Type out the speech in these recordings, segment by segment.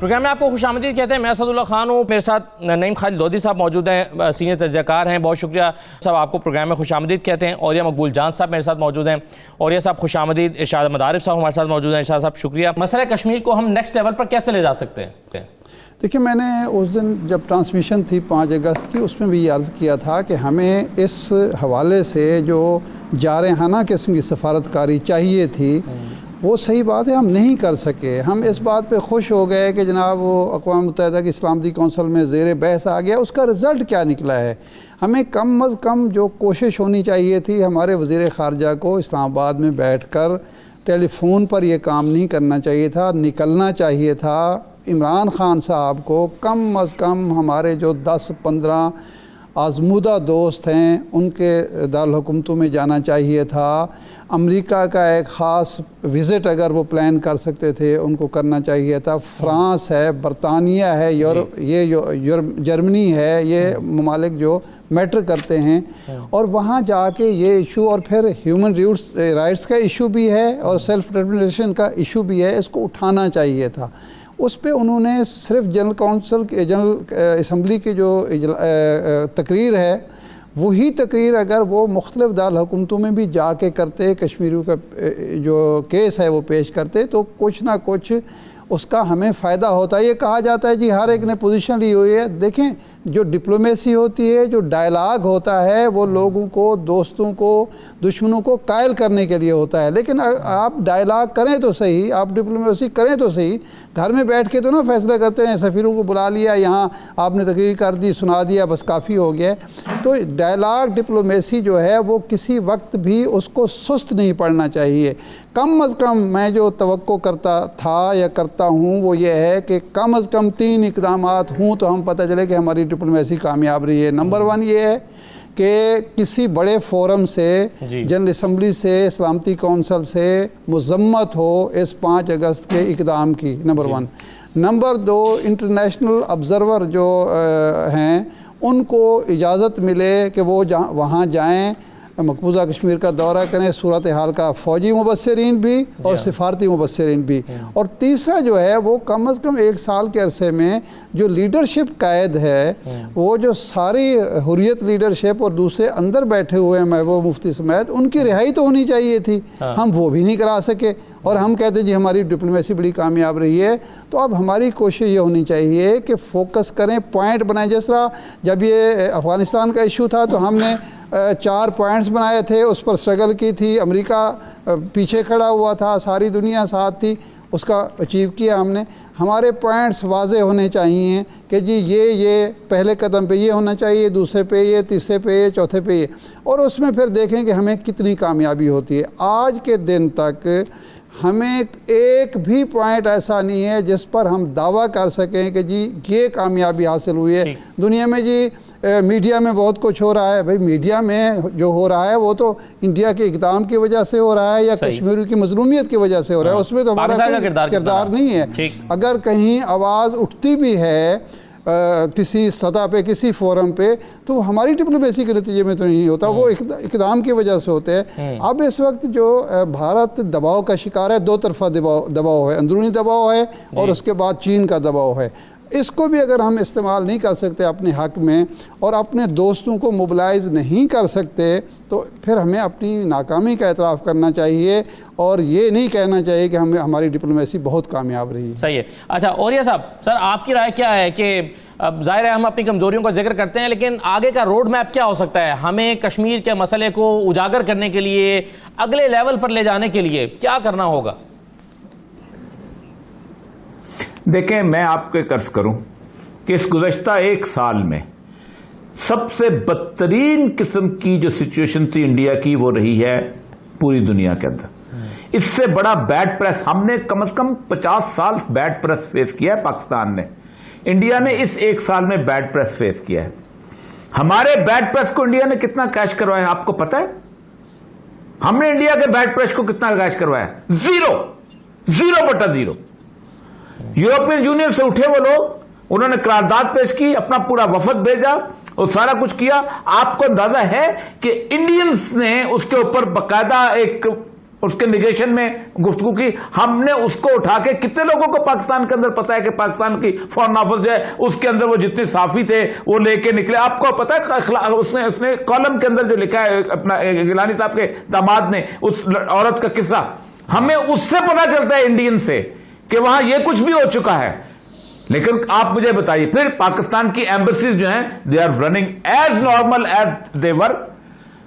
Programme میں آپ کو خوش آمدید کہتے ہیں. میں اسد اللہ خان ہوں. میرے ساتھ نعیم خالد لودھی صاحب موجود ہیں, سینئر تجزیہ کار ہیں. بہت شکریہ صاحب, آپ کو پروگرام میں خوش آمدید کہتے ہیں. اوریہ مقبول جان صاحب میرے ساتھ موجود ہیں. اوریہ صاحب خوش آمدید. ارشاد احمد عارف صاحب ہمارے ساتھ موجود ہیں. ارشاد صاحب شکریہ. مسئلہ کشمیر کو ہم نیکسٹ لیول پر کیسے لے جا سکتے ہیں؟ دیکھیں, میں نے اس دن جب ٹرانسمیشن تھی 5 اگست کی, اس میں بھی یہ عرض کیا تھا کہ ہمیں اس حوالے سے جو جارحانہ قسم کی سفارتکاری چاہیے تھی, وہ صحیح بات ہے ہم نہیں کر سکے. ہم اس بات پہ خوش ہو گئے کہ جناب وہ اقوام متحدہ کی سلامتی کونسل میں زیر بحث آ گیا. اس کا رزلٹ کیا نکلا ہے؟ ہمیں کم از کم جو کوشش ہونی چاہیے تھی, ہمارے وزیر خارجہ کو اسلام آباد میں بیٹھ کر ٹیلی فون پر یہ کام نہیں کرنا چاہیے تھا, نکلنا چاہیے تھا. عمران خان صاحب کو کم از کم ہمارے جو 10-15 آزمودہ دوست ہیں ان کے دارالحکومتوں میں جانا چاہیے تھا. امریکہ کا ایک خاص وزٹ اگر وہ پلان کر سکتے تھے ان کو کرنا چاہیے تھا. فرانس ہے, برطانیہ ہے, یہ جرمنی ہے, یہ ممالک جو میٹر کرتے ہیں, اور وہاں جا کے یہ ایشو, اور پھر ہیومن رائٹس کا ایشو بھی ہے اور سیلف ڈٹرمنیشن کا ایشو بھی ہے, اس کو اٹھانا چاہیے تھا. اس پہ انہوں نے صرف جنرل اسمبلی کی جو تقریر ہے, وہی تقریر اگر وہ مختلف دارالحکومتوں میں بھی جا کے کرتے, کشمیریوں کا جو کیس ہے وہ پیش کرتے, تو کچھ نہ کچھ اس کا ہمیں فائدہ ہوتا ہے. یہ کہا جاتا ہے جی ہر ایک نے پوزیشن لی ہوئی ہے. دیکھیں, جو ڈپلومیسی ہوتی ہے, جو ڈائلاگ ہوتا ہے, وہ لوگوں کو, دوستوں کو, دشمنوں کو قائل کرنے کے لیے ہوتا ہے. لیکن آپ ڈائلاگ کریں تو صحیح, آپ ڈپلومیسی کریں تو صحیح. گھر میں بیٹھ کے تو نہ فیصلہ کرتے ہیں, سفیروں کو بلا لیا, یہاں آپ نے تقریر کر دی, سنا دیا, بس کافی ہو گیا. تو ڈائلاگ ڈپلومیسی جو ہے وہ کسی وقت بھی اس کو سست نہیں پڑنا چاہیے. کم از کم میں جو توقع کرتا تھا یا کرتا ہوں وہ یہ ہے کہ کم از کم 3 اقدامات ہوں تو ہم پتہ چلے کہ ہماری ڈپلومیسی کامیاب رہی ہے. نمبر 1 یہ ہے کہ کسی بڑے فورم سے, جنرل اسمبلی سے, سلامتی کونسل سے مذمت ہو اس 5 اگست کے اقدام کی. نمبر 1. نمبر 2, انٹرنیشنل آبزرور جو ہیں ان کو اجازت ملے کہ وہ وہاں جائیں, مقبوضہ کشمیر کا دورہ کریں, صورتحال کا, فوجی مبصرین بھی اور سفارتی مبصرین بھی. اور تیسرا جو ہے وہ کم از کم 1 سال کے عرصے میں جو لیڈرشپ قائد ہے, وہ جو ساری حریت لیڈرشپ اور دوسرے اندر بیٹھے ہوئے ہیں محبوب مفتی سمیت, ان کی رہائی تو ہونی چاہیے تھی. ہم وہ بھی نہیں کرا سکے, اور ہم کہتے ہیں جی ہماری ڈپلومیسی بڑی کامیاب رہی ہے. تو اب ہماری کوشش یہ ہونی چاہیے کہ فوکس کریں, پوائنٹ بنائیں. جس طرح جب یہ افغانستان کا ایشو تھا تو ہم نے 4 پوائنٹس بنائے تھے, اس پر سٹرگل کی تھی, امریکہ پیچھے کھڑا ہوا تھا, ساری دنیا ساتھ تھی, اس کا اچیو کیا ہم نے. ہمارے پوائنٹس واضح ہونے چاہیے کہ جی یہ پہلے قدم پہ یہ ہونا چاہیے, دوسرے پہ یہ, تیسرے پہ یہ, چوتھے پہ یہ, اور اس میں پھر دیکھیں کہ ہمیں کتنی کامیابی ہوتی ہے. آج کے دن تک ہمیں ایک بھی پوائنٹ ایسا نہیں ہے جس پر ہم دعویٰ کر سکیں کہ جی یہ کامیابی حاصل ہوئی ہے. دنیا میں جی میڈیا میں بہت کچھ ہو رہا ہے. بھئی میڈیا میں جو ہو رہا ہے وہ تو انڈیا کے اقدام کی وجہ سے ہو رہا ہے یا کشمیریوں کی مظلومیت کی وجہ سے ہو رہا ہے, اس میں تو ہمارا کوئی کردار نہیں ہے. اگر کہیں آواز اٹھتی بھی ہے کسی سطح پہ, کسی فورم پہ, تو ہماری ڈپلومیسی کے نتیجے میں تو نہیں ہوتا, وہ اقدام کی وجہ سے ہوتے ہیں. اب اس وقت جو بھارت دباؤ کا شکار ہے, 2 طرفہ دباؤ ہے, اندرونی دباؤ ہے اور اس کے بعد چین کا دباؤ ہے. اس کو بھی اگر ہم استعمال نہیں کر سکتے اپنے حق میں, اور اپنے دوستوں کو موبلائز نہیں کر سکتے, تو پھر ہمیں اپنی ناکامی کا اعتراف کرنا چاہیے, اور یہ نہیں کہنا چاہیے کہ ہماری ڈپلومیسی بہت کامیاب رہی ہے. صحیح ہے. اچھا اوریہ صاحب, سر آپ کی رائے کیا ہے کہ اب ظاہر ہے ہم اپنی کمزوریوں کا ذکر کرتے ہیں, لیکن آگے کا روڈ میپ کیا ہو سکتا ہے؟ ہمیں کشمیر کے مسئلے کو اجاگر کرنے کے لیے, اگلے لیول پر لے جانے کے لیے کیا کرنا ہوگا؟ دیکھیں, میں آپ کو ایک عرض کروں کہ اس گزشتہ 1 سال میں سب سے بدترین قسم کی جو سچویشن تھی انڈیا کی, وہ رہی ہے پوری دنیا کے اندر. اس سے بڑا بیڈ پریس ہم نے کم از کم 50 سال بیڈ پریس فیس کیا ہے پاکستان نے. انڈیا نے اس 1 سال میں بیڈ پریس فیس کیا ہے. ہمارے بیڈ پریس کو انڈیا نے کتنا کیش کروایا آپ کو پتہ ہے؟ ہم نے انڈیا کے بیڈ پریس کو کتنا کیش کروایا؟ 0.0. یورپین یونین سے اٹھے وہ لوگ, انہوں نے قرارداد پیش کی, اپنا پورا وفد بھیجا اور سارا کچھ کیا. آپ کو اندازہ ہے کہ انڈینز نے اس کے اوپر باقاعدہ ایک اس کے نگیشن میں گفتگو کی. ہم نے اس کو اٹھا کے, کتنے لوگوں کو پاکستان کے اندر پتا ہے کہ پاکستان کی فارن آفس جو ہے اس کے اندر وہ جتنے صحافی تھے وہ لے کے نکلے. آپ کو پتا ہے اس نے کالم کے اندر جو لکھا ہے اپنا گیلانی صاحب کے داماد نے اس عورت کا قصہ, ہمیں اس سے پتا چلتا ہے انڈین سے کہ وہاں یہ کچھ بھی ہو چکا ہے. لیکن آپ مجھے بتائیے پھر پاکستان کی ایمبیسیز جو ہیں they are running as normal as they were.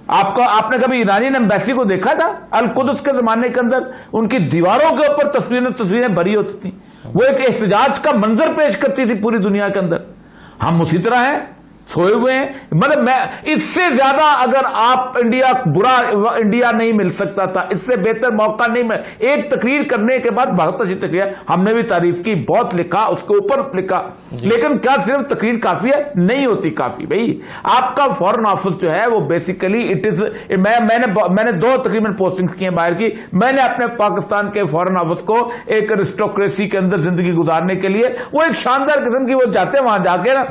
آپ نے کبھی ایرانی ایمبیسی کو دیکھا تھا؟ القدس کے زمانے کے اندر ان کی دیواروں کے اوپر تصویریں بھری ہوتی تھیں, وہ ایک احتجاج کا منظر پیش کرتی تھی پوری دنیا کے اندر. ہم اسی طرح ہیں, سوئے ہوئے ہیں. مطلب میں اس سے زیادہ اگر آپ برا انڈیا نہیں مل سکتا تھا, اس سے بہتر موقع نہیں مل. ایک تقریر کرنے کے بعد بہت اچھی تقریر, ہم نے بھی تعریف کی, بہت لکھا, اس کے اوپر لکھا, لیکن کیا صرف تقریر کافی ہے؟ نہیں ہوتی کافی. بھائی آپ کا فارن آفس جو ہے وہ بیسیکلی اٹ از, میں نے 2 تقریباً پوسٹنگز کی ہیں باہر کی. میں نے اپنے پاکستان کے فارن آفس کو ایک ارسٹوکریسی کے اندر زندگی گزارنے کے لیے, وہ ایک شاندار قسم کی, وہ جاتے ہیں وہاں جا کے نا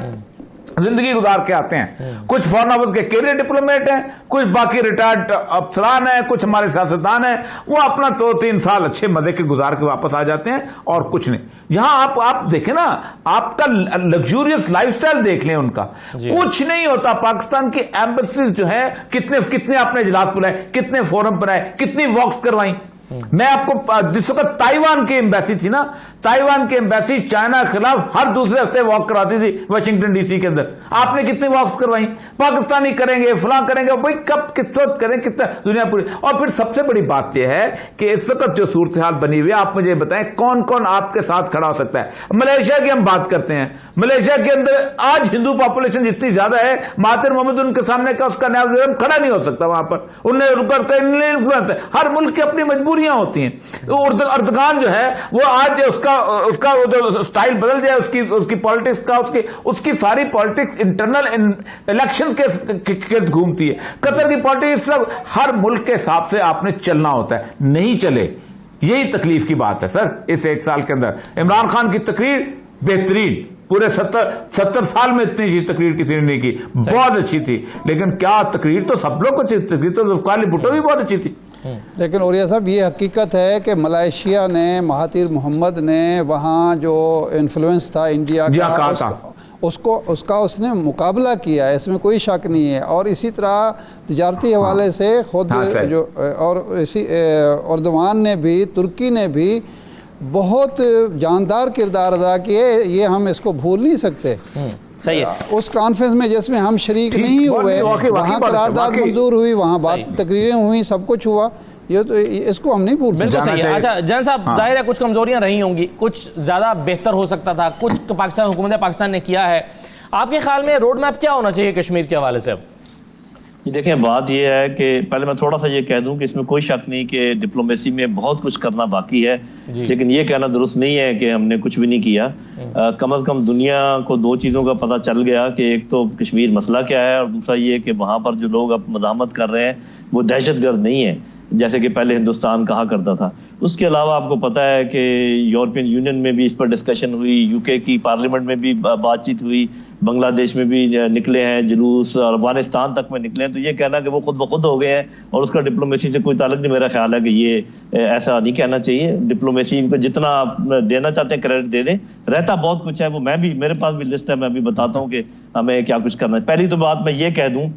زندگی گزار کے آتے ہیں. کچھ فارن آفس کے کیریئر ڈپلومیٹ ہیں, کچھ باقی ریٹائرڈ افسران ہیں, کچھ ہمارے سیاستدان ہیں, وہ اپنا 2-3 سال اچھے مزے کے گزار کے واپس آ جاتے ہیں اور کچھ نہیں. یہاں آپ دیکھیں نا, آپ کا لگژوریس لائف سٹائل دیکھ لیں ان کا, کچھ نہیں ہوتا. پاکستان کی ایمبیسیز جو ہے کتنے آپ نے اجلاس بلائے, کتنے فورم پر آئے, کتنی واکس کروائیں. میں آپ کو جس وقت تائیوان کی ایمبیسی تھی نا, تائیوان کی ایمبیسی چائنا کے خلاف ہر دوسرے ہفتے واک کراتی تھی واشنگٹن ڈی سی کے اندر. آپ نے کتنی واکس کروائیں؟ پاکستانی کریں گے, فلاں کریں گے, بھائی کب کس وقت کریں, کتنا دنیا پوری. اور پھر سب سے بڑی بات یہ ہے کہ اس وقت جو صورتحال بنی ہوئی ہے, آپ مجھے بتائیں کون کون آپ کے ساتھ کھڑا ہو سکتا ہے؟ ملیشیا کی ہم بات کرتے ہیں, ملیشیا کے اندر آج ہندو پاپولیشن جتنی زیادہ ہے, مہاتیر محمد ان کے سامنے کا اس کا نائب وزیر اعظم کھڑا نہیں ہو سکتا وہاں پر. انفلوئنس ہے, ہر ملک کی اپنی مجبوریاں ہوتی ہیں. اردگان جو ہے وہ آج اس کا جو سٹائل بدل جائے, اس کی پالیٹکس کا, اس کی ساری پالیٹکس انٹرنل الیکشن کے گھومتی ہے. قطر کی پالیٹکس ہر ملک کے حساب سے آپ نے چلنا ہوتا ہے, نہیں چلے. یہی تکلیف کی بات ہے سر. اس 1 سال کے اندر عمران خان کی تقریر بہترین, پورے 70 سال میں اتنی اچھی تقریر کسی نے نہیں کی, بہت اچھی تھی. لیکن کیا تقریر تو سب لوگ اچھی, تقریر تو ذوالفقار بھٹو بھی بہت اچھی تھی. لیکن اوریا صاحب یہ حقیقت ہے کہ ملائیشیا نے, مہاتیر محمد نے وہاں جو انفلوئنس تھا انڈیا کا, اس نے مقابلہ کیا ہے, اس میں کوئی شک نہیں ہے. اور اسی طرح تجارتی حوالے سے خود جو, اور اسی اردوان نے بھی, ترکی نے بھی بہت جاندار کردار ادا کیے. یہ ہم اس کو بھول نہیں سکتے. اس کانفرنس میں جس میں ہم شریک نہیں ہوئے, وہاں قرارداد منظور ہوئی, وہاں بات تقریریں ہوئیں, سب کچھ ہوا. یہ تو اس کو ہم نہیں بھول سکتے. بالکل صحیح ہے. اچھا جان صاحب, ظاہر ہے کچھ کمزوریاں رہی ہوں گی, کچھ زیادہ بہتر ہو سکتا تھا, کچھ پاکستان حکومت پاکستان نے کیا ہے. آپ کے خیال میں روڈ میپ کیا ہونا چاہیے کشمیر کے حوالے سے؟ دیکھیں بات یہ ہے کہ پہلے میں تھوڑا سا یہ کہہ دوں کہ اس میں کوئی شک نہیں کہ ڈپلومیسی میں بہت کچھ کرنا باقی ہے, لیکن یہ کہنا درست نہیں ہے کہ ہم نے کچھ بھی نہیں کیا. کم از کم دنیا کو 2 چیزوں کا پتہ چل گیا کہ ایک تو کشمیر مسئلہ کیا ہے, اور دوسرا یہ کہ وہاں پر جو لوگ اب مزاحمت کر رہے ہیں وہ دہشت گرد نہیں ہیں جیسے کہ پہلے ہندوستان کہا کرتا تھا. اس کے علاوہ آپ کو پتہ ہے کہ یورپین یونین میں بھی اس پر ڈسکشن ہوئی, یو کے کی پارلیمنٹ میں بھی بات چیت ہوئی, بنگلہ دیش میں بھی نکلے ہیں جلوس, اور افغانستان تک میں نکلے ہیں. تو یہ کہنا کہ وہ خود بخود ہو گئے ہیں اور اس کا ڈپلومیسی سے کوئی تعلق نہیں, میرا خیال ہے کہ یہ ایسا نہیں کہنا چاہیے. ڈپلومیسی کو جتنا آپ دینا چاہتے ہیں کریڈٹ دے دیں, رہتا بہت کچھ ہے. وہ میں بھی, میرے پاس بھی لسٹ ہے, میں بھی بتاتا ہوں کہ ہمیں کیا کچھ کرنا ہے. پہلی تو بات میں یہ کہہ دوں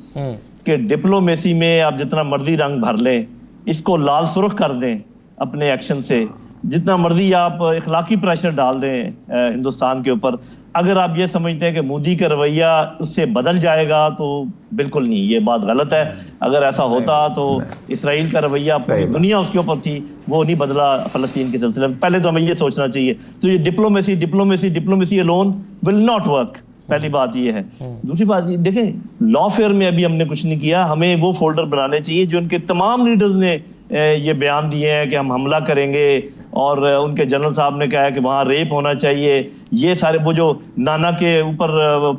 کہ ڈپلومیسی میں آپ جتنا مرضی رنگ بھر لیں, اس کو لال سرخ کر دیں اپنے ایکشن سے, جتنا مرضی آپ اخلاقی پریشر ڈال دیں ہندوستان کے اوپر, اگر آپ یہ سمجھتے ہیں کہ مودی کا رویہ اس سے بدل جائے گا تو بالکل نہیں, یہ بات غلط ہے. اگر ایسا ہوتا تو اسرائیل کا رویہ پوری دنیا اس کے اوپر تھی, وہ نہیں بدلا فلسطین کے سلسلے میں. پہلے تو ہمیں یہ سوچنا چاہیے. تو یہ diplomacy alone will not work. پہلی بات یہ ہے. دوسری بات دیکھیں, لا فیئر میں ابھی ہم نے کچھ نہیں کیا. ہمیں وہ فولڈر بنانے چاہیے جو ان کے تمام لیڈرز نے یہ بیان دیے ہیں کہ ہم حملہ کریں گے, اور ان کے جنرل صاحب نے کہا ہے کہ وہاں ریپ ہونا چاہیے. یہ سارے, وہ جو نانا کے اوپر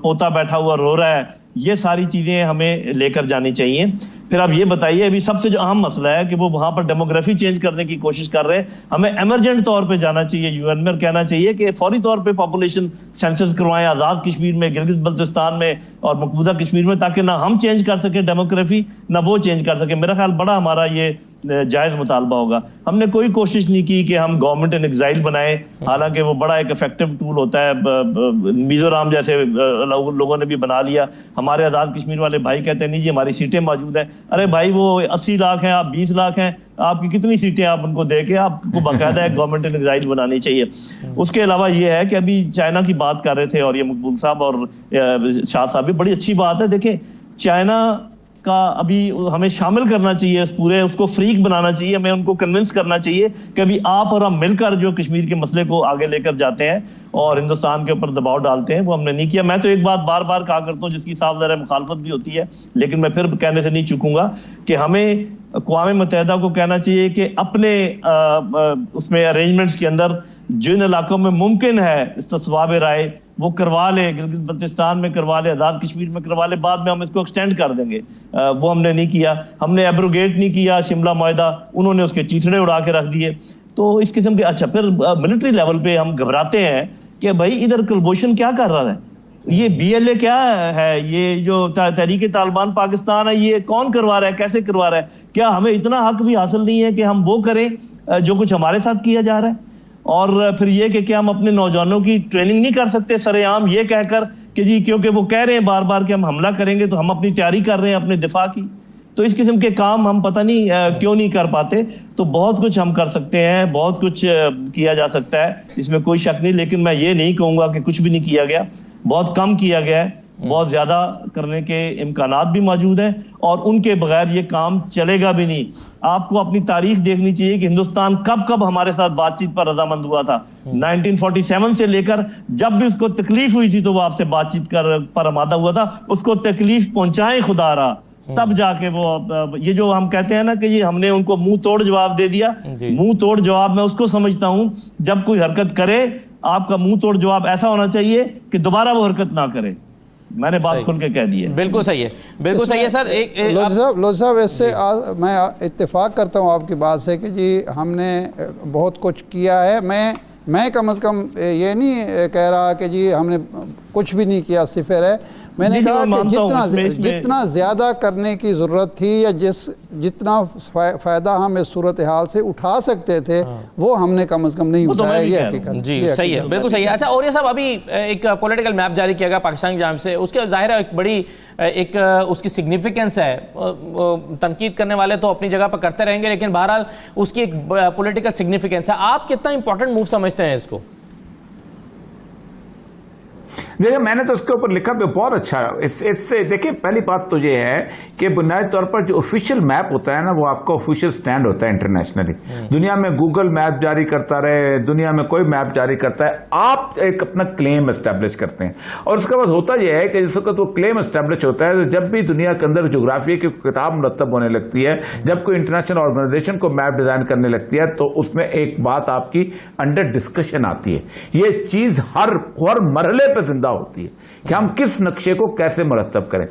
پوتا بیٹھا ہوا رو رہا ہے, یہ ساری چیزیں ہمیں لے کر جانی چاہیے. پھر آپ یہ بتائیے, ابھی سب سے جو اہم مسئلہ ہے کہ وہ وہاں پر ڈیموگرافی چینج کرنے کی کوشش کر رہے ہیں. ہمیں ایمرجنٹ طور پہ جانا چاہیے, یو این میں کہنا چاہیے کہ فوری طور پہ پاپولیشن سینسس کروائیں آزاد کشمیر میں, گلگت بلتستان میں اور مقبوضہ کشمیر میں, تاکہ نہ ہم چینج کر سکیں ڈیموگرافی, نہ وہ چینج کر سکیں. میرا خیال بڑا ہمارا یہ جائز مطالبہ ہوگا. ہم نے کوئی کوشش نہیں کی کہ ہم گورنمنٹ ان ایگزائل بنائیں, حالانکہ وہ بڑا ایک افیکٹو ٹول ہوتا ہے. میزورام جیسے لوگوں نے بھی بنا لیا. ہمارے آزاد کشمیر والے بھائی کہتے ہیں نہیں جی ہماری سیٹیں موجود ہیں. ارے بھائی وہ 80 لاکھ ہیں, آپ 20 لاکھ ہیں, آپ کی کتنی سیٹیں آپ ان کو دے کے آپ کو باقاعدہ ایک گورنمنٹ ان ایگزائل بنانی چاہیے. اس کے علاوہ یہ ہے کہ ابھی چائنا کی بات کر رہے تھے اور یہ مقبول صاحب اور شاہ صاحب بھی, بڑی اچھی بات ہے. دیکھیں چائنا کا ابھی ہمیں شامل کرنا چاہیے اس پورے, اس کو فریق بنانا چاہیے, ہمیں ان کو کنونس کرنا چاہیے کہ ابھی آپ اور ہم مل کر جو کشمیر کے مسئلے کو آگے لے کر جاتے ہیں اور ہندوستان کے اوپر دباؤ ڈالتے ہیں, وہ ہم نے نہیں کیا. میں تو ایک بات بار بار کہا کرتا ہوں جس کی صاف ظاہر مخالفت بھی ہوتی ہے, لیکن میں پھر کہنے سے نہیں چکوں گا کہ ہمیں اقوام متحدہ کو کہنا چاہیے کہ اپنے اس میں ارینجمنٹس کے اندر جن علاقوں میں ممکن ہے استصواب رائے وہ کروا لے, گلگت بلتستان میں کروا لے, آزاد کشمیر میں کروا لے, بعد میں ہم اس کو ایکسٹینڈ کر دیں گے. وہ ہم نے نہیں کیا. ہم نے ایبروگیٹ نہیں کیا شملہ معاہدہ, انہوں نے اس کے چیتڑے اڑا کے رکھ دیے. تو اس قسم کے اچھا پھر ملٹری لیول پہ ہم گھبراتے ہیں کہ بھائی ادھر کلبھوشن کیا کر رہا ہے, یہ بی ایل اے کیا ہے, یہ جو تحریک طالبان پاکستان ہے یہ کون کروا رہا ہے, کیسے کروا رہا ہے. کیا ہمیں اتنا حق بھی حاصل نہیں ہے کہ ہم وہ کریں جو کچھ ہمارے ساتھ کیا جا رہا ہے؟ اور پھر یہ کہ کیا ہم اپنے نوجوانوں کی ٹریننگ نہیں کر سکتے سر عام یہ کہہ کر کہ جی کیونکہ وہ کہہ رہے ہیں بار بار کہ ہم حملہ کریں گے تو ہم اپنی تیاری کر رہے ہیں اپنے دفاع کی. تو اس قسم کے کام ہم پتہ نہیں کیوں نہیں کر پاتے. تو بہت کچھ ہم کر سکتے ہیں, بہت کچھ کیا جا سکتا ہے, اس میں کوئی شک نہیں. لیکن میں یہ نہیں کہوں گا کہ کچھ بھی نہیں کیا گیا, بہت کم کیا گیا ہے, بہت زیادہ کرنے کے امکانات بھی موجود ہیں اور ان کے بغیر یہ کام چلے گا بھی نہیں. آپ کو اپنی تاریخ دیکھنی چاہیے کہ ہندوستان کب کب ہمارے ساتھ بات چیت پر رضامند ہوا تھا. 1947 سے لے کر جب بھی اس کو تکلیف ہوئی تھی تو وہ آپ سے بات چیت پر آمادہ ہوا تھا. اس کو تکلیف پہنچائیں خدا رہا, تب جا کے وہ یہ جو ہم کہتے ہیں نا کہ یہ ہم نے ان کو منہ توڑ جواب دے دیا. منہ توڑ جواب میں اس کو سمجھتا ہوں جب کوئی حرکت کرے آپ کا منہ توڑ جواب ایسا ہونا چاہیے کہ دوبارہ وہ حرکت نہ کرے. میں نے بات کھل کے کہہ دی ہے. بالکل صحیح ہے, بالکل صحیح ہے سر. لودھی صاحب اس سے میں اتفاق کرتا ہوں آپ کی بات سے کہ جی ہم نے بہت کچھ کیا ہے. میں کم از کم یہ نہیں کہہ رہا کہ جی ہم نے کچھ بھی نہیں کیا, صفر ہے. میں نے کہا کہ جتنا زیادہ کرنے کی ضرورت تھی یا جتنا فائدہ ہم اس صورتحال سے اٹھا سکتے تھے وہ ہم نے کم از کم نہیں اٹھایا. یہ حقیقت. جی صحیح ہے, بالکل صحیح ہے. اچھا اور یہ صاحب ابھی ایک پولیٹیکل میپ جاری کیا گیا پاکستان کی جانب سے, اس کے ظاہر ہے ایک بڑی ایک اس کی سگنیفیکنس ہے. تنقید کرنے والے تو اپنی جگہ پر کرتے رہیں گے لیکن بہرحال اس کی ایک پولیٹیکل سگنیفیکنس ہے. آپ کتنا امپورٹنٹ موو سمجھتے ہیں اس کو؟ دیکھیں میں نے تو اس کے اوپر لکھا بھی بہت اچھا. اس سے دیکھیں پہلی بات تو یہ ہے کہ بنیادی طور پر جو آفیشیل میپ ہوتا ہے نا وہ آپ کا آفیشیل سٹینڈ ہوتا ہے انٹرنیشنلی. دنیا میں گوگل میپ جاری کرتا رہے, دنیا میں کوئی میپ جاری کرتا ہے, آپ ایک اپنا کلیم اسٹیبلش کرتے ہیں. اور اس کے بعد ہوتا یہ ہے کہ جس وقت وہ کلیم اسٹیبلش ہوتا ہے تو جب بھی دنیا کے اندر جغرافیہ کی کتاب مرتب ہونے لگتی ہے, جب کوئی انٹرنیشنل آرگنائزیشن کو میپ ڈیزائن کرنے لگتی ہے تو اس میں ایک بات آپ کی انڈر ڈسکشن آتی ہے. یہ چیز ہر مرحلے پہ زندہ ہوتی ہے کہ ہم کس نقشے کو کیسے مرتب کریں.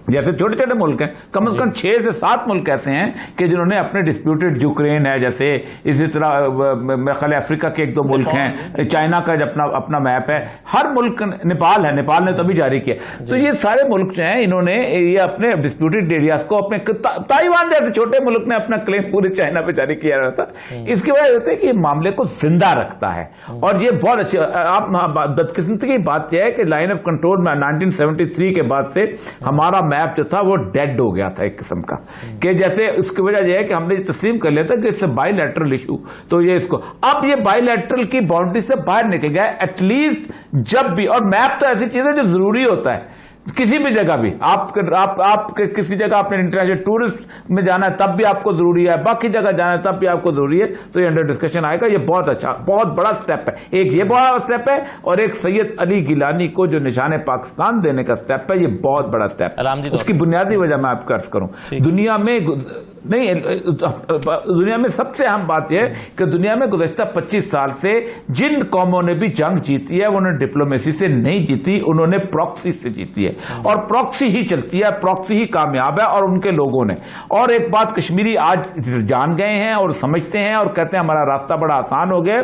جیسے چھوٹے چھوٹے ملک ہیں, کم از کم 6 سے 7 ملک ایسے ہیں کہ جنہوں نے اپنے ڈسپیوٹڈ یوکرین ہے, جیسے اسی طرح میرے خیال افریقہ کے 1-2 ملک ہیں, چائنا کا اپنا میپ ہے, ہر ملک, نیپال ہے, نیپال نے تبھی جاری کیا. تو یہ سارے ملک جو ہیں انہوں نے یہ اپنے ڈسپیوٹڈ ایریاز کو اپنے, تائیوان جیسے چھوٹے ملک نے اپنا کلیم پورے چائنا پہ جاری کیا رہا تھا. اس کی وجہ ہوتی ہے کہ یہ معاملے کو زندہ رکھتا ہے اور یہ بہت اچھی. آپ بدقسمتی کی بات یہ ہے کہ لائن آف کنٹرول میں 1973 کے بعد سے ہمارا میپ جو تھا وہ ڈیڈ ہو گیا تھا ایک قسم کا, کہ جیسے اس کی وجہ یہ ہے کہ ہم نے یہ تسلیم کر لیا تھا کہ it's a bilateral issue. تو یہ اس کو اب یہ بائی لیٹرل کی باؤنڈری سے باہر نکل گیا ہے ایٹ لیسٹ جب بھی. اور میپ تو ایسی چیز ہے جو ضروری ہوتا ہے کسی بھی جگہ بھی. آپ کسی جگہ اپنے انٹرنیشنل ٹورسٹ میں جانا ہے تب بھی آپ کو ضروری ہے, باقی جگہ جانا ہے تب بھی آپ کو ضروری ہے. تو یہ انڈر ڈسکشن آئے گا. یہ بہت اچھا, بہت بڑا سٹیپ ہے. ایک یہ بڑا سٹیپ ہے اور ایک سید علی گیلانی کو جو نشان پاکستان دینے کا سٹیپ ہے, یہ بہت بڑا سٹیپ ہے. اس کی بنیادی وجہ میں آپ کو عرض کروں, دنیا میں سب سے اہم بات یہ ہے کہ دنیا میں گزشتہ 25 سال سے جن قوموں نے بھی جنگ جیتی ہے انہوں نے ڈپلومیسی سے نہیں جیتی, انہوں نے پراکسی سے جیتی ہے. اور پراکسی ہی چلتی ہے, پراکسی ہی کامیاب ہے. اور ان کے لوگوں نے, اور ایک بات کشمیری آج جان گئے ہیں اور سمجھتے ہیں اور کہتے ہیں ہمارا راستہ بڑا آسان ہو گیا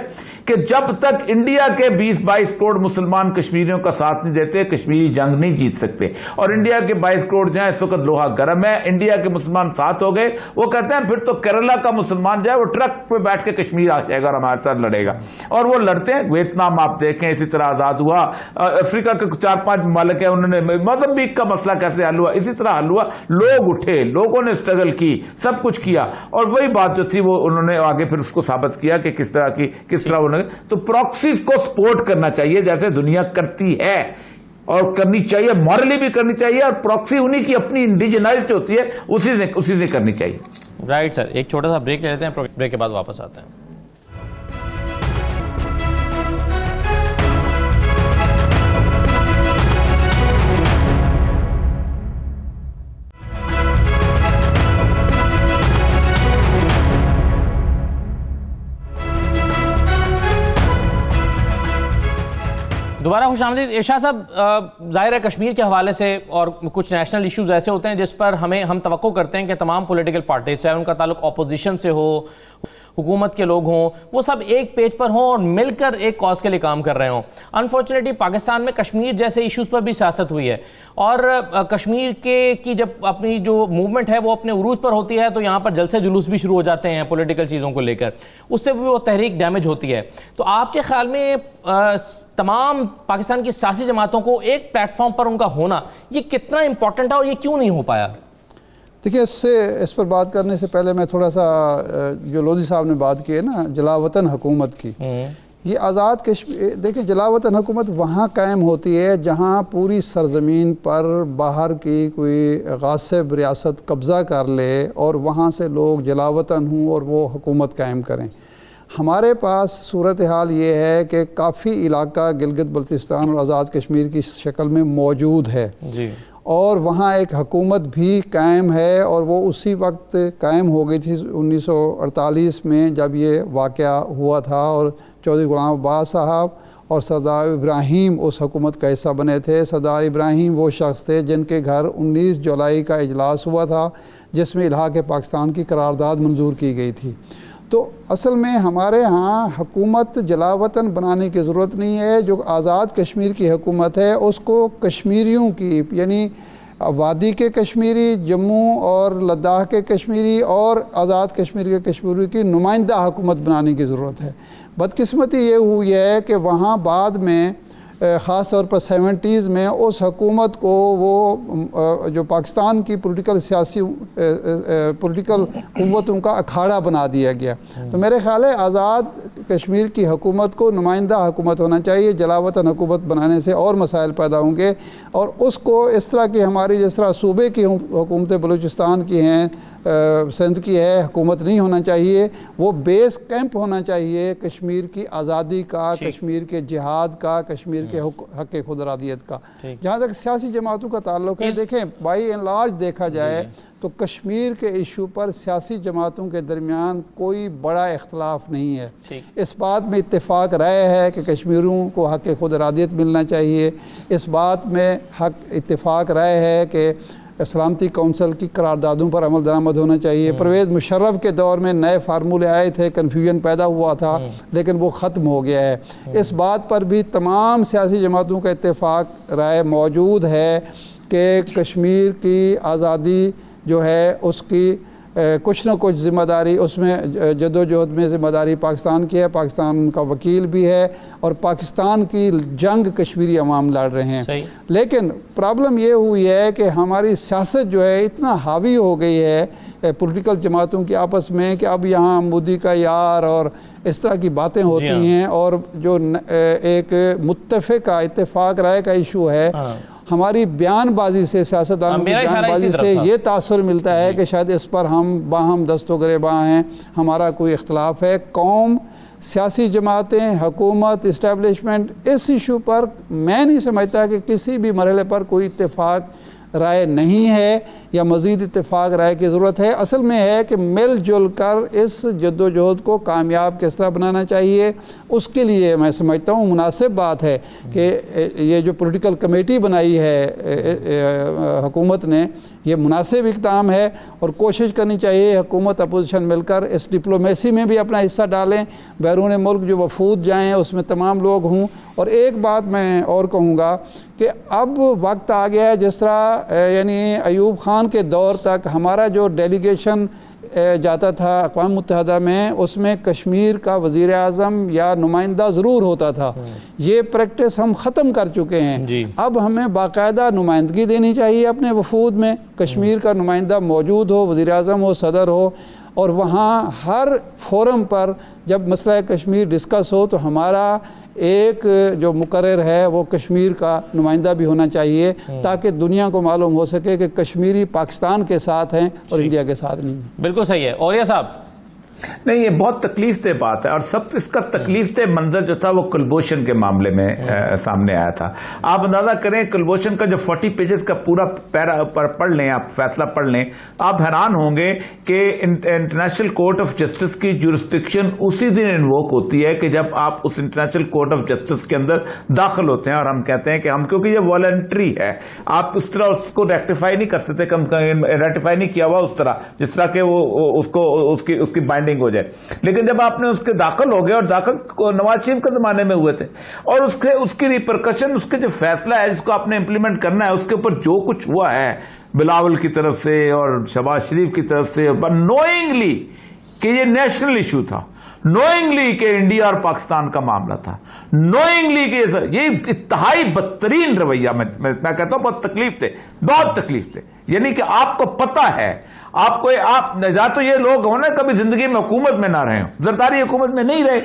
کہ جب تک انڈیا کے 20-22 کروڑ مسلمان کشمیریوں کا ساتھ نہیں دیتے کشمیری جنگ نہیں جیت سکتے. اور انڈیا کے 22 کروڑ جو ہیں اس وقت لوہا گرم ہے. انڈیا کے مسلمان ساتھ ہو گئے وہ کہتے ہیں پھر تو کیرلا کا مسلمان جو ہے وہ ٹرک پہ بیٹھ کے کشمیر آ جائے گا اور ہمارے ساتھ لڑے گا. اور وہ لڑتے ہیں. ویتنام آپ دیکھیں اسی طرح آزاد ہوا. افریقہ کے 4-5 ممالک ہیں, انہوں نے موزمبیق کا مسئلہ کیسے حل ہوا, اسی طرح حل ہوا. لوگ اٹھے, لوگوں نے اسٹرگل کی, سب کچھ کیا, اور وہی بات جو تھی وہ انہوں نے آگے پھر اس کو ثابت کیا کہ کس طرح انہوں نے. تو پراکسیز کو سپورٹ کرنا چاہیے جیسے دنیا کرتی ہے, اور کرنی چاہیے, مورلی بھی کرنی چاہیے, اور پراکسی انہی کی اپنی انڈیجنائز جو ہوتی ہے اسی سے کرنی چاہیے. رائٹ سر, ایک چھوٹا سا بریک لے لیتے ہیں, بریک کے بعد واپس آتے ہیں. دوبارہ خوش آمدید. ارشاد صاحب, ظاہر ہے کشمیر کے حوالے سے اور کچھ نیشنل ایشوز ایسے ہوتے ہیں جس پر ہم توقع کرتے ہیں کہ تمام پولیٹیکل پارٹیز, چاہے ان کا تعلق اپوزیشن سے ہو, حکومت کے لوگ ہوں, وہ سب ایک پیج پر ہوں اور مل کر ایک کاز کے لیے کام کر رہے ہوں. انفارچونیٹلی پاکستان میں کشمیر جیسے ایشوز پر بھی سیاست ہوئی ہے, اور کشمیر کی جب اپنی جو موومنٹ ہے وہ اپنے عروج پر ہوتی ہے تو یہاں پر جلسے جلوس بھی شروع ہو جاتے ہیں پولیٹیکل چیزوں کو لے کر, اس سے بھی وہ تحریک ڈیمیج ہوتی ہے. تو آپ کے خیال میں تمام پاکستان کی سیاسی جماعتوں کو ایک پلیٹ فارم پر ان کا ہونا یہ کتنا امپورٹنٹ ہے اور یہ کیوں نہیں ہو پایا؟ دیکھیے, اس پر بات کرنے سے پہلے میں تھوڑا سا جو لودھی صاحب نے بات کی ہے نا جلاوطن حکومت کی, یہ آزاد کشمیر, دیکھیں جلاوطن حکومت وہاں قائم ہوتی ہے جہاں پوری سرزمین پر باہر کی کوئی غاصب ریاست قبضہ کر لے اور وہاں سے لوگ جلاوطن ہوں اور وہ حکومت قائم کریں. ہمارے پاس صورتحال یہ ہے کہ کافی علاقہ گلگت بلتستان اور آزاد کشمیر کی شکل میں موجود ہے جی, اور وہاں ایک حکومت بھی قائم ہے, اور وہ اسی وقت قائم ہو گئی تھی 1948 میں جب یہ واقعہ ہوا تھا, اور چودھری غلام عباس صاحب اور سردار ابراہیم اس حکومت کا حصہ بنے تھے. سردار ابراہیم وہ شخص تھے جن کے گھر 19 جولائی کا اجلاس ہوا تھا جس میں الحاق پاکستان کی قرارداد منظور کی گئی تھی. تو اصل میں ہمارے ہاں حکومت جلاوطن بنانے کی ضرورت نہیں ہے. جو آزاد کشمیر کی حکومت ہے اس کو کشمیریوں کی, یعنی وادی کے کشمیری, جموں اور لداخ کے کشمیری اور آزاد کشمیر کے کشمیری کی نمائندہ حکومت بنانے کی ضرورت ہے. بدقسمتی یہ ہوئی ہے کہ وہاں بعد میں خاص طور پر 70s میں اس حکومت کو وہ جو پاکستان کی پولیٹیکل قوتوں کا اکھاڑا بنا دیا گیا. تو میرے خیال ہے آزاد کشمیر کی حکومت کو نمائندہ حکومت ہونا چاہیے. جلاوطن حکومت بنانے سے اور مسائل پیدا ہوں گے, اور اس کو اس طرح کی ہماری جس طرح صوبے کی حکومتیں بلوچستان کی ہیں, سندھ کی ہے, حکومت نہیں ہونا چاہیے. وہ بیس کیمپ ہونا چاہیے کشمیر کی آزادی کا, کشمیر کے جہاد کا, کشمیر کے حق خود ارادیت کا. جہاں تک سیاسی جماعتوں کا تعلق ہے, دیکھیں بائی اینڈ لارج دیکھا جائے تو کشمیر کے ایشو پر سیاسی جماعتوں کے درمیان کوئی بڑا اختلاف نہیں ہے. اس بات میں اتفاق رائے ہے کہ کشمیریوں کو حق خود ارادیت ملنا چاہیے. اس بات میں اتفاق رائے ہے کہ سلامتی کونسل کی قراردادوں پر عمل درآمد ہونا چاہیے. پرویز مشرف کے دور میں نئے فارمولے آئے تھے, کنفیوژن پیدا ہوا تھا, لیکن وہ ختم ہو گیا ہے. اس بات پر بھی تمام سیاسی جماعتوں کا اتفاق رائے موجود ہے کہ کشمیر کی آزادی جو ہے اس کی کچھ نہ کچھ ذمہ داری, اس میں جدوجہد میں ذمہ داری پاکستان کی ہے. پاکستان ان کا وکیل بھی ہے, اور پاکستان کی جنگ کشمیری عوام لڑ رہے ہیں. لیکن پرابلم یہ ہوئی ہے کہ ہماری سیاست جو ہے اتنا حاوی ہو گئی ہے پولیٹیکل جماعتوں کی آپس میں کہ اب یہاں مودی کا یار اور اس طرح کی باتیں ہوتی ہیں, اور جو ایک متفقہ اتفاق رائے کا ایشو ہے, ہماری بیان بازی سے, سیاستدانوں کی بیان بازی سے یہ تاثر ملتا ہے کہ شاید اس پر ہم باہم دست و گریباں ہیں, ہمارا کوئی اختلاف ہے. قوم, سیاسی جماعتیں, حکومت, اسٹیبلشمنٹ, اس ایشو پر میں نہیں سمجھتا کہ کسی بھی مرحلے پر کوئی اتفاق رائے نہیں ہے یا مزید اتفاق رائے کی ضرورت ہے. اصل میں ہے کہ مل جل کر اس جدوجہد کو کامیاب کس طرح بنانا چاہیے. اس کے لیے میں سمجھتا ہوں مناسب بات ہے کہ یہ جو پولیٹیکل کمیٹی بنائی ہے حکومت نے, یہ مناسب اقدام ہے, اور کوشش کرنی چاہیے حکومت اپوزیشن مل کر اس ڈپلومیسی میں بھی اپنا حصہ ڈالیں. بیرون ملک جو وفود جائیں اس میں تمام لوگ ہوں. اور ایک بات میں اور کہوں گا کہ اب وقت آ گیا ہے, جس طرح یعنی ایوب خان کے دور تک ہمارا جو ڈیلیگیشن جاتا تھا اقوام متحدہ میں، اس میں کشمیر کا وزیر اعظم یا نمائندہ ضرور ہوتا تھا. یہ پریکٹس ہم ختم کر چکے ہیں. اب ہمیں باقاعدہ نمائندگی دینی چاہیے اپنے وفود میں، کشمیر کا نمائندہ موجود ہو، وزیر اعظم ہو، صدر ہو، اور وہاں ہر فورم پر جب مسئلہ کشمیر ڈسکس ہو تو ہمارا ایک جو مقرر ہے وہ کشمیر کا نمائندہ بھی ہونا چاہیے، تاکہ دنیا کو معلوم ہو سکے کہ کشمیری پاکستان کے ساتھ ہیں اور انڈیا کے ساتھ نہیں. بالکل صحیح ہے. اوریہ صاحب، نہیں، یہ بہت تکلیف دہ بات ہے، اور سب اس کا تکلیف دہ منظر جو تھا وہ کلبھوشن کے معاملے میں سامنے آیا تھا. آپ اندازہ کریں کلبھوشن کا جو 40 پیجز کا پورا پیرا پڑھ لیں، آپ فیصلہ پڑھ لیں، آپ حیران ہوں گے کہ انٹرنیشنل کورٹ آف جسٹس کی جورسڈکشن اسی دن انووک ہوتی ہے کہ جب آپ اس انٹرنیشنل کورٹ آف جسٹس کے اندر داخل ہوتے ہیں. اور ہم کہتے ہیں کہ ہم، کیونکہ یہ والنٹری ہے، آپ اس طرح اس کو ریکٹیفائی نہیں کر سکتے، ریٹیفائی نہیں کیا ہوا اس طرح جس طرح کہ وہ اس کی بائنڈنگ ہو جائے. لیکن جب آپ نے اس کے داخل ہو گئے، اور داخل نواز شریف کے زمانے میں ہوئے تھے، اور اس کی ریپرکشن، اس کے جو فیصلہ ہے جس کو آپ نے امپلیمنٹ کرنا ہے، اس کے اوپر جو کچھ ہوا ہے بلاول کی طرف سے اور شہباز شریف کی طرف سے، نوئنگلی کہ یہ نیشنل ایشو تھا، نوئنگلی کہ انڈیا اور پاکستان کا معاملہ تھا، نوئنگلی کہ یہ انتہائی بدترین رویہ، میں کہتا ہوں بہت تکلیف تھے، بہت تکلیف تھے. یعنی کہ آپ کو پتہ ہے، آپ یا تو یہ لوگ ہونا کبھی زندگی میں حکومت میں نہ رہے ہوں، زرداری حکومت میں نہیں رہے،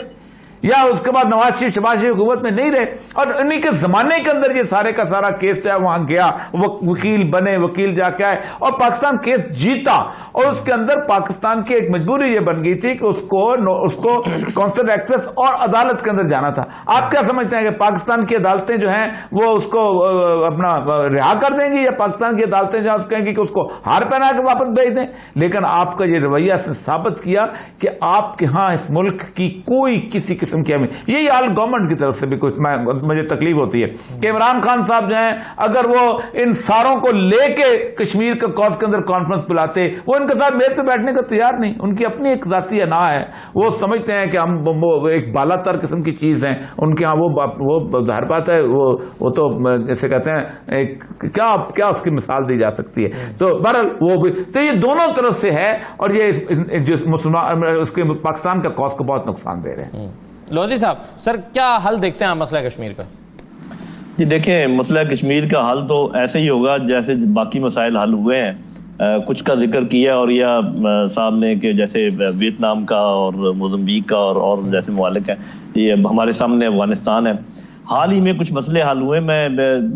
یا اس کے بعد نواز شریف شہباز شریف حکومت میں نہیں رہے، اور انہی کے زمانے کے اندر یہ سارے کا سارا کیس جو ہے وہاں گیا، وکیل بنے، وکیل جا کے آئے اور پاکستان کیس جیتا. اور اس کے اندر پاکستان کی ایک مجبوری یہ بن گئی تھی کہ اس کو کونسل ایکسس اور عدالت کے اندر جانا تھا. آپ کیا سمجھتے ہیں کہ پاکستان کی عدالتیں جو ہیں وہ اس کو اپنا رہا کر دیں گی، یا پاکستان کی عدالتیں جو کہیں گی کہ اس کو ہار پہنا کے واپس بھیج دیں؟ لیکن آپ کا یہ رویہ اس نے ثابت کیا کہ آپ کے ہاں اس ملک کی کوئی کسی قسم کی اہمیت. یہی حال گورنمنٹ کی طرف سے بھی کچھ مجھے تکلیف ہوتی ہے کہ عمران خان صاحب جو ہیں اگر وہ ان ساروں کو لے کے کشمیر کا کاز کے اندر کانفرنس بلاتے، وہ ان کے ساتھ میز پہ بیٹھنے کا تیار نہیں. ان کی اپنی ایک ذاتی انا ہے، وہ سمجھتے ہیں کہ ہم ایک بالا تر قسم کی چیز ہیں ان کے ہاں. وہ ظاہر بات ہے، وہ تو جیسے کہتے ہیں کیا اس کی مثال دی جا سکتی ہے. تو بہرحال وہ بھی تو یہ دونوں طرف سے ہے، اور یہ جو مسلمان اس کے پاکستان کا کاز کو بہت نقصان دے رہے ہیں. لودھی صاحب، سر کیا حل دیکھتے ہیں آپ مسئلہ کشمیر کا؟ جی دیکھیں، مسئلہ کشمیر کا حل تو ایسے ہی ہوگا جیسے باقی مسائل حل ہوئے ہیں. کچھ کا ذکر کیا اور یہ صاحب نے کہ جیسے ویتنام کا اور موزمبیق کا اور جیسے ممالک ہیں، یہ ہمارے سامنے افغانستان ہے. حال ہی میں کچھ مسئلے حل ہوئے، میں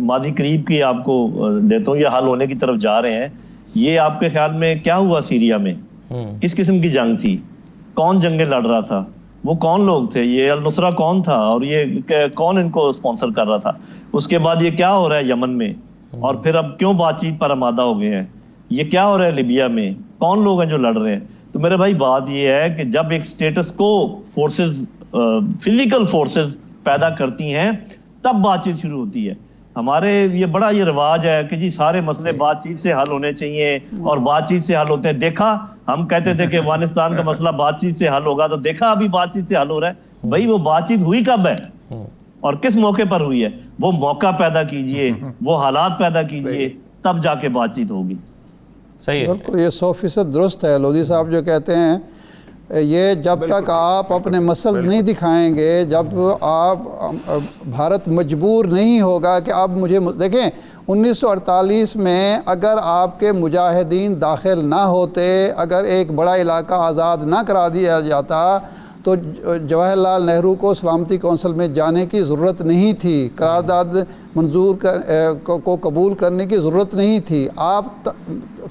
ماضی قریب کی آپ کو دیتا ہوں، یہ حل ہونے کی طرف جا رہے ہیں. یہ آپ کے خیال میں کیا ہوا سیریا میں؟ کس قسم کی جنگ تھی؟ کون جنگیں لڑ رہا تھا؟ وہ کون لوگ تھے؟ یہ النصرہ کون تھا؟ اور یہ کون ان کو اسپانسر کر رہا تھا؟ اس کے بعد یہ کیا ہو رہا ہے یمن میں؟ اور پھر اب کیوں بات چیت پر آمادہ ہو گئے ہیں؟ یہ کیا ہو رہا ہے لیبیا میں؟ کون لوگ ہیں جو لڑ رہے ہیں؟ تو میرے بھائی بات یہ ہے کہ جب ایک سٹیٹس کو فورسز، فزیکل فورسز پیدا کرتی ہیں تب بات چیت شروع ہوتی ہے. ہمارے یہ بڑا یہ رواج ہے کہ جی سارے مسئلے بات چیت سے حل ہونے چاہیے اور بات چیت سے حل ہوتے ہیں. دیکھا، ہم کہتے تھے کہ افغانستان کا مسئلہ بات چیت سے حل ہوگا، تو دیکھا ابھی بات چیت سے حل ہو رہا ہے. بھائی وہ بات چیت ہوئی کب ہے اور کس موقع پر ہوئی ہے؟ وہ موقع پیدا کیجئے، وہ حالات پیدا کیجئے، تب جا کے بات چیت ہوگی. صحیح ہے، بالکل یہ 100% درست ہے. لودھی صاحب جو کہتے ہیں، یہ جب تک آپ اپنے مسئلے نہیں دکھائیں گے، جب آپ بھارت مجبور نہیں ہوگا کہ اب مجھے دیکھیں 1948 میں اگر آپ کے مجاہدین داخل نہ ہوتے، اگر ایک بڑا علاقہ آزاد نہ کرا دیا جاتا تو جواہر لال نہرو کو سلامتی کونسل میں جانے کی ضرورت نہیں تھی، قرارداد منظور کو قبول کرنے کی ضرورت نہیں تھی. آپ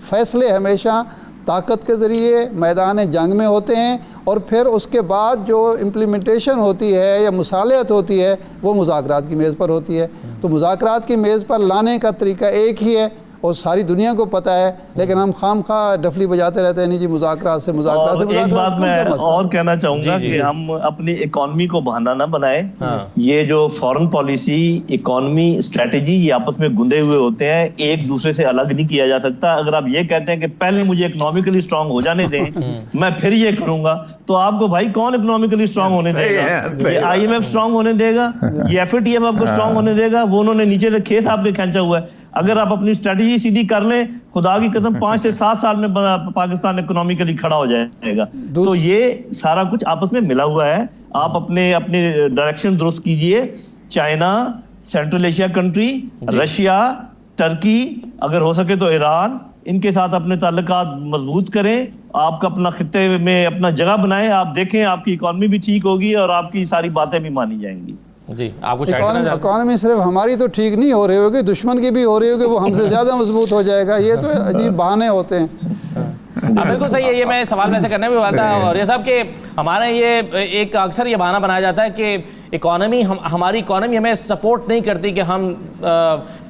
فیصلے ہمیشہ طاقت کے ذریعے میدان جنگ میں ہوتے ہیں، اور پھر اس کے بعد جو امپلیمنٹیشن ہوتی ہے یا مصالحت ہوتی ہے وہ مذاکرات کی میز پر ہوتی ہے. تو مذاکرات کی میز پر لانے کا طریقہ ایک ہی ہے اور ساری دنیا کو پتہ ہے، لیکن ہم خام خواہ ڈفلی بجاتے رہتے ہیں نہیں جی مذاکرات سے. ایک بات میں اور کہنا چاہوں گا کہ ہم اپنی اکانومی کو بہانہ نہ بنائیں. یہ جو فورن پالیسی، اکانومی، اسٹریٹجی، یہ آپس میں گندے ہوئے ہوتے ہیں، ایک دوسرے سے الگ نہیں کیا جا سکتا. اگر آپ یہ کہتے ہیں کہ پہلے مجھے اکنامکلی اسٹرانگ ہو جانے دیں میں پھر یہ کروں گا، تو آپ کو بھائی کون اکنامکلی اسٹرانگ ہونے دے گا؟ یہ آئی ایم ایف اسٹرانگ ہونے دے گا؟ یہ ایف اے ٹی ایم آپ کو اسٹرانگ ہونے دے گا؟ وہ انہوں نے نیچے سے کھیس آپ کے کھینچا ہوا ہے. اگر آپ اپنی اسٹریٹجی سیدھی کر لیں خدا کی قسم 5 سے 7 سال میں پاکستان اکنامیکلی کھڑا ہو جائے گا. تو یہ سارا کچھ آپس میں ملا ہوا ہے. آپ اپنے ڈائریکشن درست کیجئے. China, central Asia country, Russia, Turkey, اگر ہو سکے تو ایران, ان کے ساتھ اپنے تعلقات مضبوط کریں. آپ کا اپنا خطے میں اپنا جگہ بنائیں. آپ دیکھیں آپ کی اکانومی بھی ٹھیک ہوگی اور آپ کی ساری باتیں بھی مانی جائیں گی. جی آپ کچھ اکانومی صرف ہماری تو ٹھیک نہیں ہو رہی ہوگی, دشمن کی بھی ہو رہی ہوگی, وہ ہم سے زیادہ مضبوط ہو جائے گا. یہ تو عجیب بہانے ہوتے ہیں. بالکل صحیح ہے. یہ میں سوال ویسے کرنے بھی والا تھا اور یہ صاحب کہ ہمارا یہ ایک اکثر یہ بہانہ بنایا جاتا ہے کہ اکانومی ہماری اکانومی ہمیں سپورٹ نہیں کرتی کہ ہم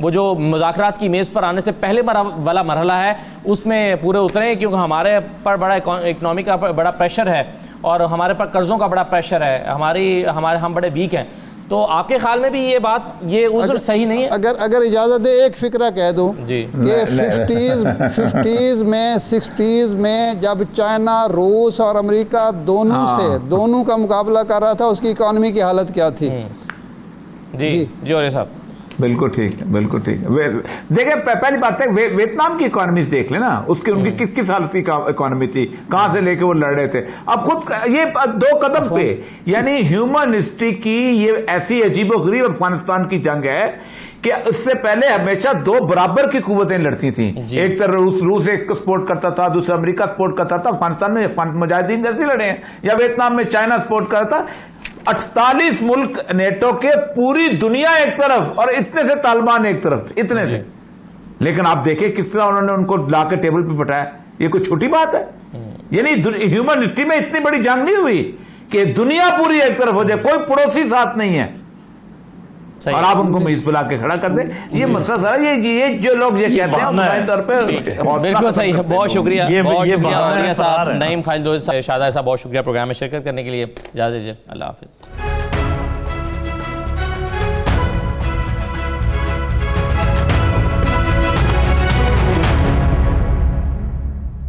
وہ جو مذاکرات کی میز پر آنے سے پہلے والا مرحلہ ہے اس میں پورے اتریں, کیونکہ ہمارے پر بڑا اکنامی کا بڑا پریشر ہے اور ہمارے پر قرضوں کا بڑا پریشر ہے, ہم بڑے ویک ہیں. تو آپ کے خیال میں بھی یہ بات, یہ عذر صحیح نہیں ہے؟ اگر اجازت دے ایک فکرہ کہہ دوں کہ 50s میں 60s میں جب چائنا, روس اور امریکہ دونوں کا مقابلہ کر رہا تھا, اس کی اکانومی کی حالت کیا تھی؟ جی اور صاحب بالکل ٹھیک ہے, بالکل ٹھیک ہے. دیکھیں پہلی بات ہے ویتنام کی اکانومیز دیکھ لیں نا, ان کی کس حالت کی اکانومی تھی, کہاں سے لے کے وہ لڑ رہے تھے. اب خود یہ 2 قدم پہ, یعنی ہیومن ہسٹری کی یہ ایسی عجیب و غریب افغانستان کی جنگ ہے کہ اس سے پہلے ہمیشہ 2 برابر کی قوتیں لڑتی تھیں. ایک طرف روس ایک کو سپورٹ کرتا تھا, دوسرا امریکہ سپورٹ کرتا تھا. افغانستان میں مجاہدین جیسے لڑے ہیں, یا ویتنام میں چائنا سپورٹ کرتا تھا. 48 ملک نیٹو کے, پوری دنیا ایک طرف اور اتنے سے طالبان ایک طرف, اتنے سے. لیکن آپ دیکھیں کس طرح انہوں نے ان کو لا کے ٹیبل پہ بٹھایا. یہ کوئی چھوٹی بات ہے؟ یعنی ہیومن ہسٹری میں اتنی بڑی جنگ نہیں ہوئی کہ دنیا پوری ایک طرف ہو جائے, کوئی پڑوسی ساتھ نہیں ہے اور آپ ان کو میز پہ لا کے کھڑا کر دیں. یہ مسئلہ سر, یہ جو لوگ یہ کہتے ہیں ظاہری طور پہ بالکل صحیح ہے. بہت شکریہ صاحب نعیم خالد صاحب, شادہ صاحب, بہت شکریہ پروگرام میں شرکت کرنے کے لیے. اجازت دیجیے, اللہ حافظ.